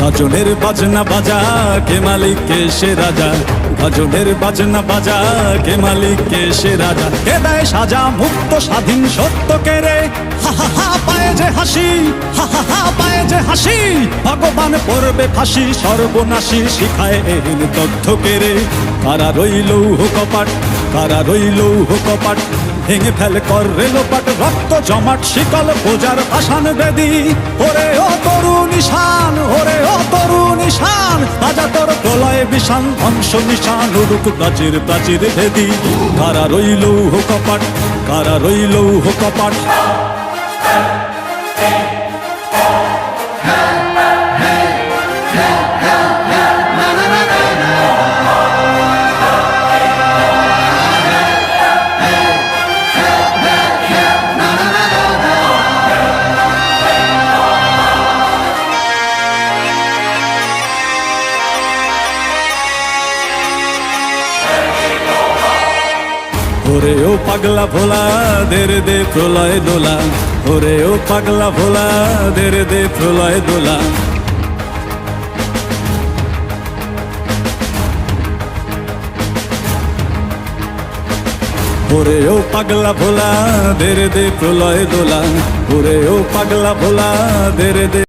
গাজনের বাজনা বাজা, কে মালিক কে সে রাজা। গাজনের বাজনা বাজা, কে মালিক কে সে রাজা। কে দেয় সাজা মুক্ত স্বাধীন সত্য কে রে। হা হা হা পায়ে যে হাসি, হা হা হা পায়ে যে হাসি। ভগবান পড়বে ফাঁসি সর্বনাশী, শিখায় এহীন তথ্য কে রে। কারা রইল কপাট, কারা রইল কপাট। ভেঙে ফেলে কর রেলোপাট, রক্ত জমাট শিকল বোজার পাষাণ বেদি। ওরে ও তরু নিশান, ওরে ও তরু নিশান। বাজা তোর প্রলয় বিশান, ধ্বংস নিশান উড়ুক প্রাচীর প্রাচীর ভেদি। কারা রইল কপাট, কারা রইল কপাট। ওরে ও পাগলা ভোলা, দেরে দে প্রলয় দোলা। ওরে ও পাগলা ভোলা, দেরে দে প্রলয় দোলা। ওরে ও পাগলা ভোলা, দেরে দে প্রলয় দোলা। ওরে ও পাগলা ভোলা, দেরে দে।